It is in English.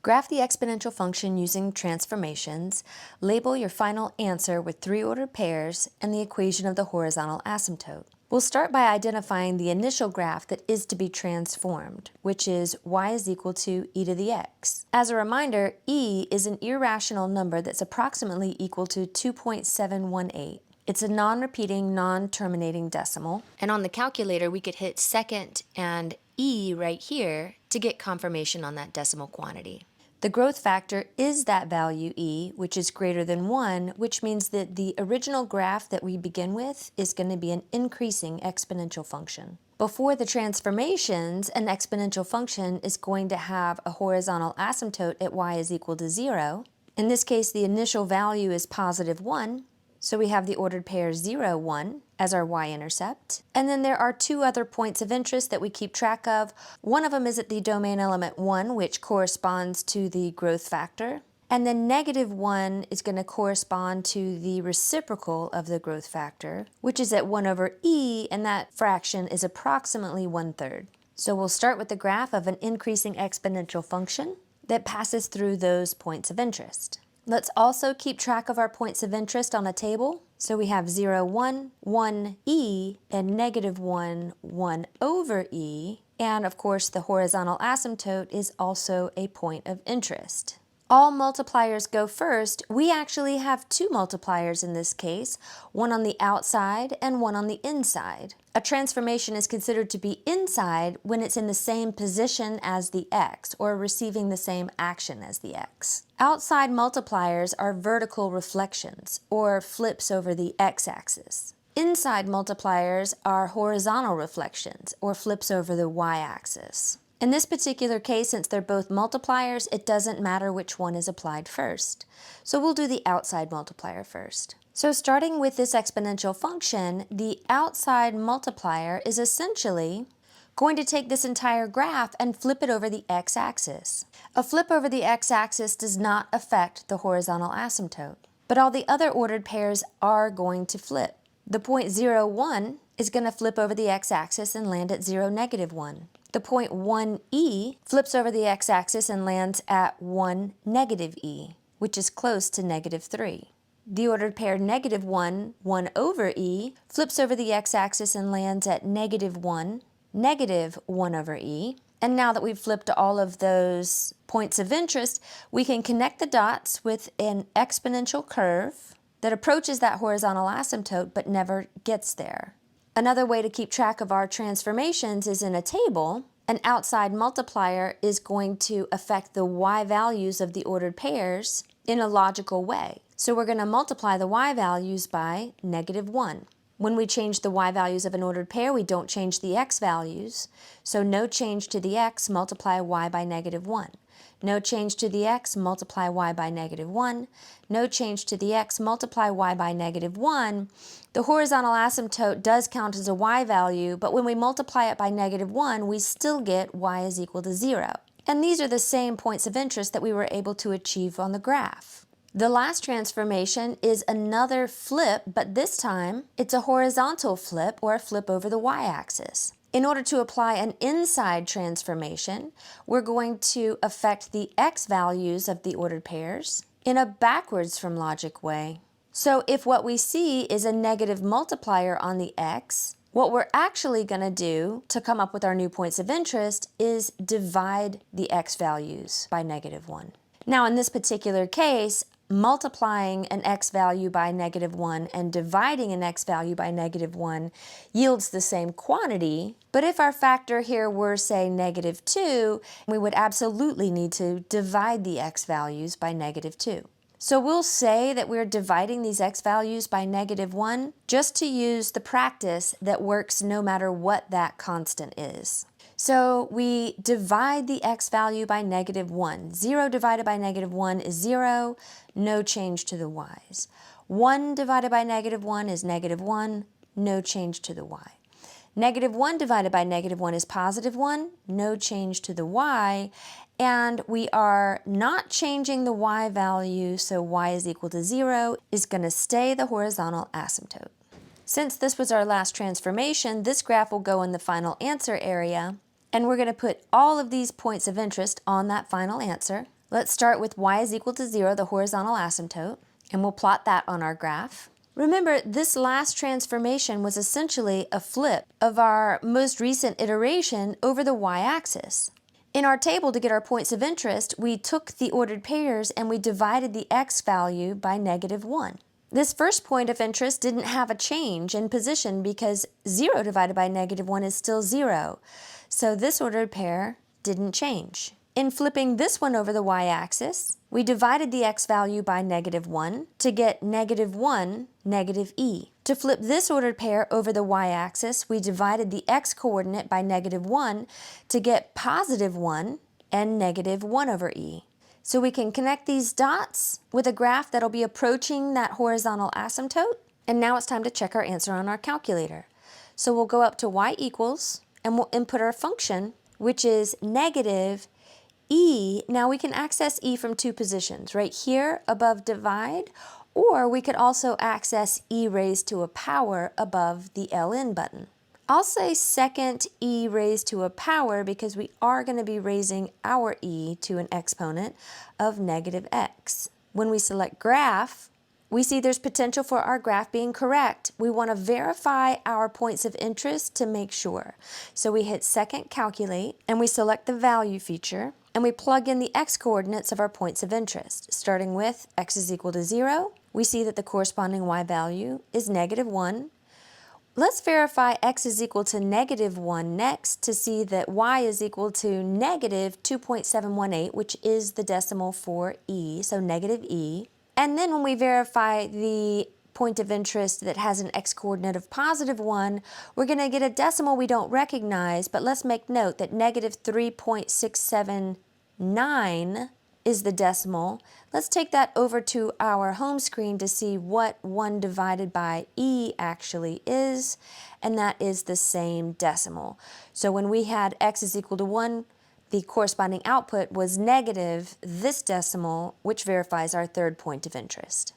Graph the exponential function using transformations, label your final answer with 3 ordered pairs, and the equation of the horizontal asymptote. We'll start by identifying the initial graph that is to be transformed, which is y is equal to e to the x. As a reminder, e is an irrational number that's approximately equal to 2.718. It's a non-repeating, non-terminating decimal, and on the calculator we could hit second and e right here to get confirmation on that decimal quantity. The growth factor is that value e, which is greater than 1, which means that the original graph that we begin with is going to be an increasing exponential function. Before the transformations, an exponential function is going to have a horizontal asymptote at y is equal to 0. In this case, the initial value is positive 1, so we have the ordered pair 0, 1 as our y-intercept. And then there are 2 other points of interest that we keep track of. One of them is at the domain element 1, which corresponds to the growth factor. And then negative 1 is going to correspond to the reciprocal of the growth factor, which is at 1 over e, and that fraction is approximately 1/3. So we'll start with the graph of an increasing exponential function that passes through those points of interest. Let's also keep track of our points of interest on a table. So we have 0, 1, 1 e, and negative 1, 1 over e. And of course, the horizontal asymptote is also a point of interest. All multipliers go first. We actually have 2 multipliers in this case, one on the outside and one on the inside. A transformation is considered to be inside when it's in the same position as the x, or receiving the same action as the x. Outside multipliers are vertical reflections, or flips over the x-axis. Inside multipliers are horizontal reflections, or flips over the y-axis. In this particular case, since they're both multipliers, it doesn't matter which one is applied first. So we'll do the outside multiplier first. So starting with this exponential function, the outside multiplier is essentially going to take this entire graph and flip it over the x-axis. A flip over the x-axis does not affect the horizontal asymptote, but all the other ordered pairs are going to flip. The point 0, 1 is going to flip over the x-axis and land at 0, negative 1. The point 1e flips over the x-axis and lands at 1, negative e, which is close to negative 3. The ordered pair negative 1, 1 over e, flips over the x-axis and lands at negative 1, negative 1 over e. And now that we've flipped all of those points of interest, we can connect the dots with an exponential curve that approaches that horizontal asymptote but never gets there. Another way to keep track of our transformations is in a table. An outside multiplier is going to affect the y values of the ordered pairs in a logical way. So we're going to multiply the y values by negative 1. When we change the y values of an ordered pair, we don't change the x values. So no change to the x, multiply y by negative 1. No change to the x, multiply y by negative 1. No change to the x, multiply y by negative 1. The horizontal asymptote does count as a y value, but when we multiply it by negative 1, we still get y is equal to 0. And these are the same points of interest that we were able to achieve on the graph. The last transformation is another flip, but this time it's a horizontal flip, or a flip over the y-axis. In order to apply an inside transformation, we're going to affect the x values of the ordered pairs in a backwards from logic way. So if what we see is a negative multiplier on the x, what we're actually going to do to come up with our new points of interest is divide the x values by negative 1. Now in this particular case, multiplying an x value by negative 1 and dividing an x value by negative 1 yields the same quantity, but if our factor here were, say, negative 2, we would absolutely need to divide the x values by negative 2. So we'll say that we're dividing these x values by negative 1 just to use the practice that works no matter what that constant is. So we divide the x value by negative 1. 0 divided by negative 1 is 0, no change to the y's. 1 divided by negative 1 is negative 1, no change to the y. Negative 1 divided by negative 1 is positive 1, no change to the y. And we are not changing the y value, so y is equal to 0 is going to stay the horizontal asymptote. Since this was our last transformation, this graph will go in the final answer area, and we're going to put all of these points of interest on that final answer. Let's start with y is equal to 0, the horizontal asymptote, and we'll plot that on our graph. Remember, this last transformation was essentially a flip of our most recent iteration over the y-axis. In our table to get our points of interest, we took the ordered pairs and we divided the x value by -1. This first point of interest didn't have a change in position because 0 divided by -1 is still 0. So this ordered pair didn't change. In flipping this one over the y-axis, we divided the x value by -1 to get -1, -e. To flip this ordered pair over the y-axis, we divided the x coordinate by -1 to get +1 and -1 over e. So we can connect these dots with a graph that'll be approaching that horizontal asymptote. And now it's time to check our answer on our calculator. So we'll go up to y equals, and we'll input our function, which is negative e. Now we can access e from two positions, right here above divide, or we could also access e raised to a power above the ln button. I'll say second e raised to a power because we are going to be raising our e to an exponent of -x. When we select graph, we see there's potential for our graph being correct. We want to verify our points of interest to make sure. So we hit second calculate and we select the value feature and we plug in the x coordinates of our points of interest. Starting with x is equal to 0, we see that the corresponding y value is -1. Let's verify x is equal to -1 next to see that y is equal to -2.718, which is the decimal for e, so -e. And then when we verify the point of interest that has an x coordinate of +1, we're going to get a decimal we don't recognize, but let's make note that -3.679 is the decimal. Let's take that over to our home screen to see what 1 divided by e actually is, and that is the same decimal. So when we had x is equal to 1, the corresponding output was negative this decimal, which verifies our third point of interest.